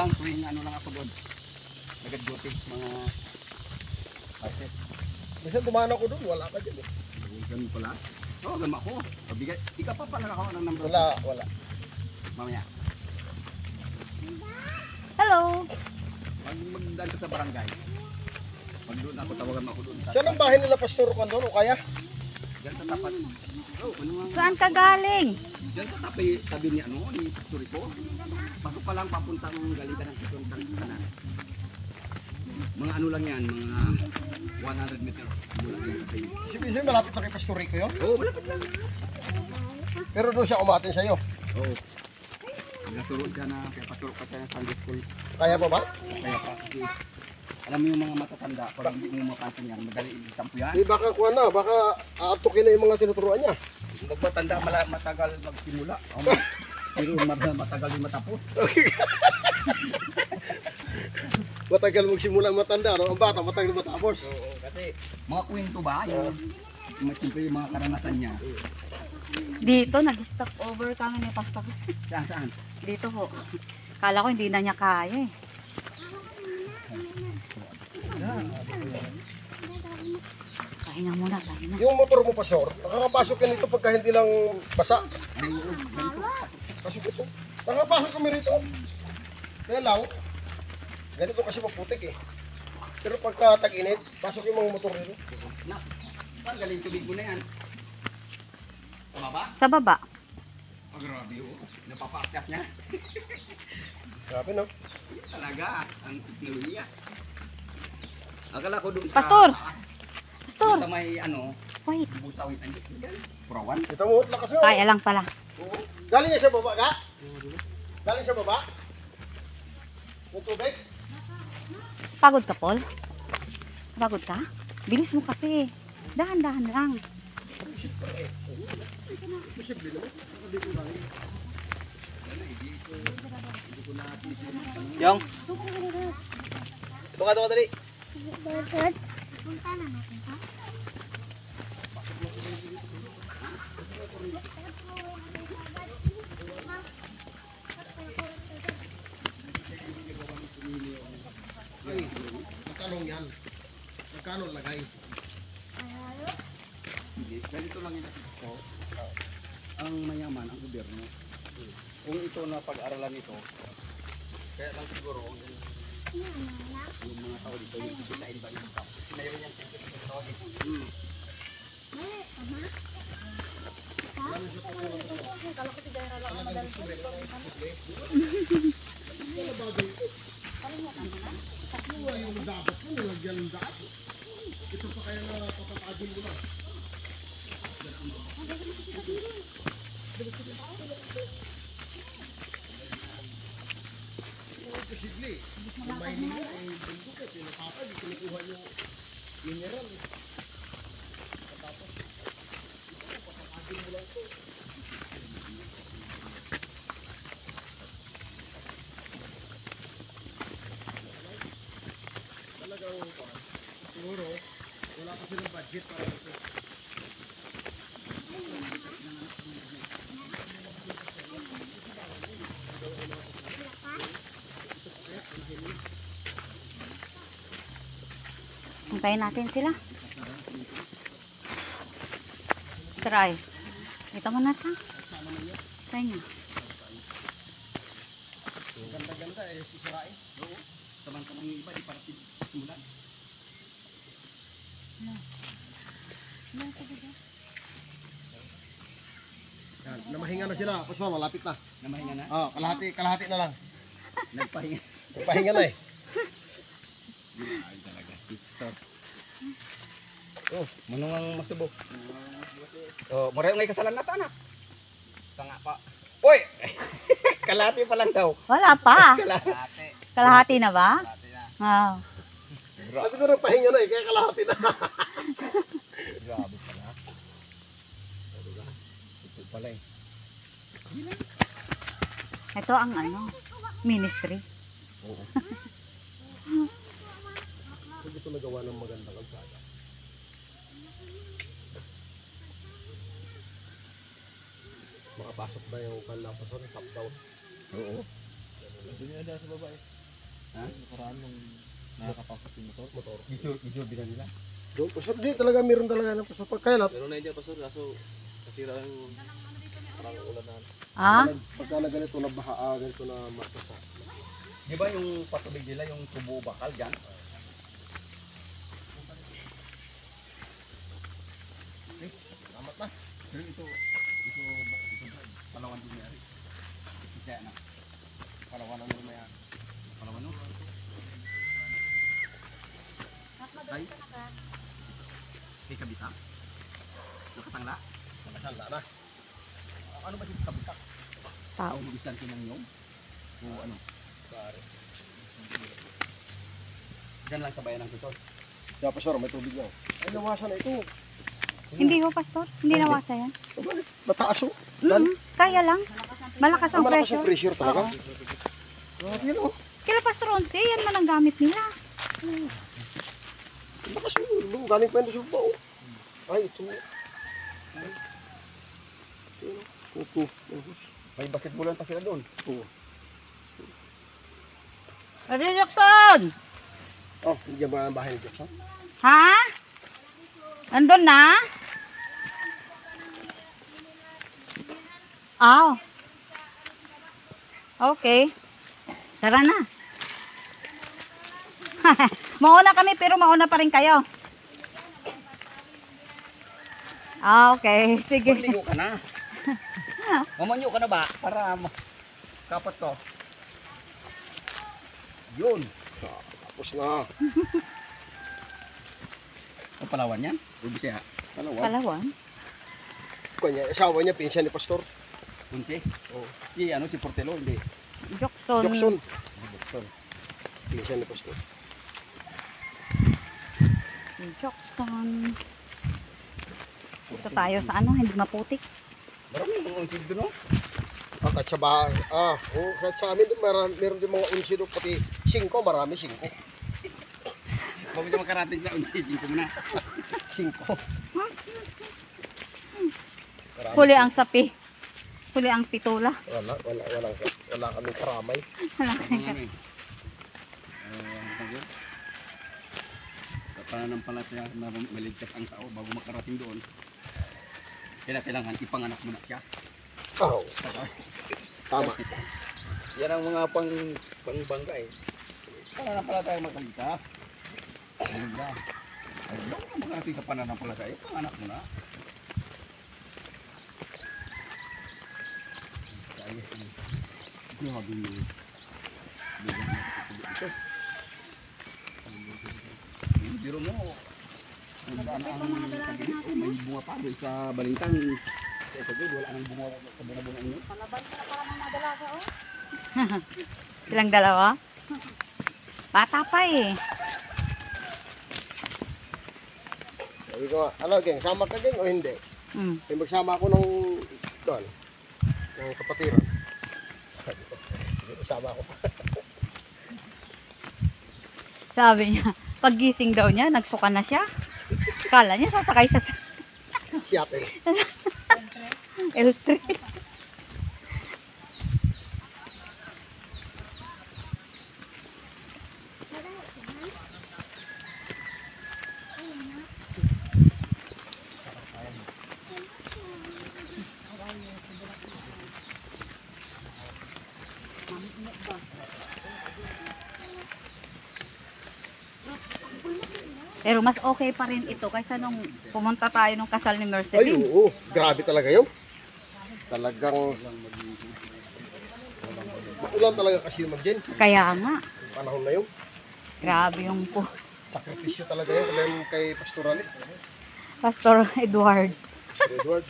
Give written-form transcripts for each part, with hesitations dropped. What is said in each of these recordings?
lang, tuwing ano lang ako doon. Nagad-duty, mga passet. Minsan dumaan ako doon, wala ka dyan eh. Ganun pala. Oo, ganun ako. Pabigay. Di ka pa pala ako ng number. Wala. Mamaya. Hello. Magdaan ka sa barangay. Pag doon ako, tawagan mo ako doon. Saan ang bahay nila Pastor Condor o kaya? Diyan sa tapat. Oh, ano nga? Saan ka galing? Diyan sa tabi ni ano, ni Pastor ko. Pasok pa lang papuntang galitan ng Pastor kanan. Mga ano lang yan, mga 100 meter. Siyempre, malapit na kay Pastor Rico yun. Oo, malapit lang. Pero doon siya umatin sa'yo. Oo. Nagturo siya na kaya paturo ka siya ng Sunday school. Kaya pa ba? Kaya pa kasi alam mo yung mga matatanda, pag hindi mo mapansin yan, madali itampo yan. Di baka kuha na, baka aatukin na yung mga tinuturuan niya. Pag matanda, matagal magsimula. Pero matagal din matapos. Matagal magsimula matanda, no? Ang bata, matagal matapos. Oo, kasi mga kwento ba, yung siyempre yung mga karanasan niya. Dito, nag-stop over kami ni Pastor. Saan? Dito ho. Kala ko hindi na niya kaya eh. Pahinga muna, pahinga. Yung motor mo, Pastor, nakakapasok yan ito pagka hindi lang basa. Pasok ito. Nakakapasok kami rito. Kaya lang, ganito kasi maputik eh. Pero pagka tag-init, pasok yung mga motor nito. Na, saan galing tubig mo na yan? Baba? Sa baba. Oh, grabe oh. Napapaakyat niya. Grabe, no? Talaga, ang teknolohiya. Akala ko doon sa... Pastor! Pastor! Sa may ano, Wait. busawit. Purawan. Ito mo, lakas mo. Kaya lang pala. Oo. Galing niya sa baba, ka? Galing sa baba? Yung tubig? Pagod ka, Paul? Pagod ka? Bilis mo kasi. Dahan-dahan lang. Posible naman. Hindi ko galing. Yung? Ito ka dali. Ay, magkano yan? Magkano lagay? Ganito lang yun. Ang mayaman, ang gobyerno. Kung ito na pag-aralan ito, kaya lang siguro yung mga tao dito, yung kikitain ba yung tao? Mayroon yan siyempre yung tao dito. Yung dapat mo, nilagyan ng daan. Ito pa kaya na papatagin mo lang. Posible. Yung mining mo, ay bundok eh. Pinapatag, kinukuha yung mineral eh. Tapos, ito, papatagin mo lang ito. Talagang, siguro, wala kasi ng budget para ito. Hintayin natin sila. Try. Ito mo na ta. Try niya. Ganda-ganda eh, sisirain. Oo. Samang-samang yung iba, di para simulan. Yan, namahinga na sila. Tapos malapit na. Namahinga na? Oh, kalahati na lang. Nagpahinga. Pahinga na eh. Ay talaga. Stop. Oh, manungang masubok. Oh, maray ngay kasalan na anak. Tanga pa. Uy! Kalahati pa lang daw. Wala pa. Kalahati. Kalahati na ba? Kalahati na. Wow. Sabi ko na pahinga na eh, kaya kalahati na. Grabe pala. Ito pala eh. Ito ang ano, ministry. Oo. Hindi ko nagawa ng magandang kalsada. Makapasok na yung kanlapasor, top down. Oo. Doon niya sa baba eh. Ha? Nakaraan nung nakakapasok yung motor. Isyo bila nila. Doon, pastor, di talaga meron talaga ng pastor. Kaya lang, Meron na dyan, pastor, kaso kasira yung parang ulanan. Ah? pagka na ganito na baha, ganito na matasa. Di ba yung patubig nila, yung tubo bakal dyan? Salamat na. Pero ito Palawan din yan. Kaya na. Palawan na naman yan. Palawan no? Ay. Kay kabita? Nakatangla? Nakasala na. Ano ba yung kabita? Tao. Ang isang kinanyong? O ano? Diyan lang sa bayan ng Quezon. Kaya pastor, may tubig na. Ay, nawasan na ito. Hindi ho, pastor. Hindi nawasa yan. Bakit? Mataas o. Dan? Kaya lang. Malakas ang Malakas ang pressure. pressure talaga. Grabe yun o. Kila Pastor Onse, yan man ang gamit nila. Lakas mo. Galing pa yun sa o. Ay, ito. Ito. May basketballan pa sila doon. Oo. Ate Jackson! Oh, hindi ba ang bahay ni Jackson? Ha? Nandun na? Ah. Okay. Tara na. Mauna kami pero mauna pa rin kayo. Ah, okay. Sige. Magligo ka na. Mamanyo ka na ba? Para kapat to. Yun. Tapos na. Ang Palawan yan? O Bisaya? Palawan. Palawan. Kanya, asawa niya, pinsan ni Pastor. Unsi? Oh. Si Portelo, hindi. Jackson. Jackson. Doktor. Pinsan ni Pastor. Jackson. Ito tayo sa ano, hindi maputik. Marami mga unsi dito, no? Kahit sa bahay. Kahit sa amin, meron din mga unsi doon. Pati 5, marami 5. Bago ka makarating sa unsi, 5 mo na. 5. Huli ang sapi. Huli ang pitula. Wala kaming karamay. Pananampalataya na maligtas ang tao bago makarating doon. Kailangan ipanganak mo na siya. Oh. Tama. Yan ang mga pangbangga eh. Pananampalataya makaligtas. Ayun ba? Bago ka makarating sa pananampalataya, ipanganak mo na. Grabe yun. Biro mo. May bunga pa doon sa balintang. Ito ko, wala nang bunga sa bunga-bunga niyo. Palaban ka na para ng mga dalaga, oh. Silang dalawa? Bata pa eh. Sabi ko, ano geng, sama ka geng o hindi? Mm. Eh, magsama ako ng doon, ng kapatiran. Sige, magsama ako. Sabi niya, paggising daw niya, nagsuka na siya. Kala niya sasakay siya sa Seattle. L3. Pero mas okay pa rin ito kaysa nung pumunta tayo nung kasal ni Ay, Mercedes. oo. Grabe talaga yun. Talagang ulan talaga kasi mag-gen. Kaya nga, Panahon na yun. grabe yung po. Sakripisyo talaga yun. Kaya kay Pastor Ali. Pastor Edward. Edward.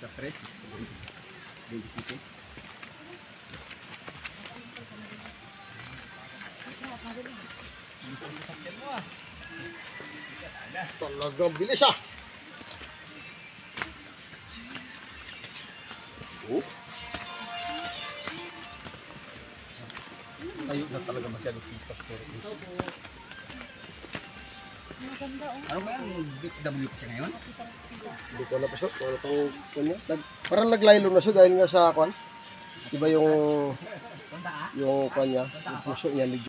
Sa 3. 27. Talagang bilis ah. Oh, Tayo na talaga masyado si Pastor. Ano ba yung beach W siya ngayon? hindi ko na Pastor. Ano pang kanya? Parang naglaylo na siya dahil nga sa kwan. Diba yung kanya, yung puso niya.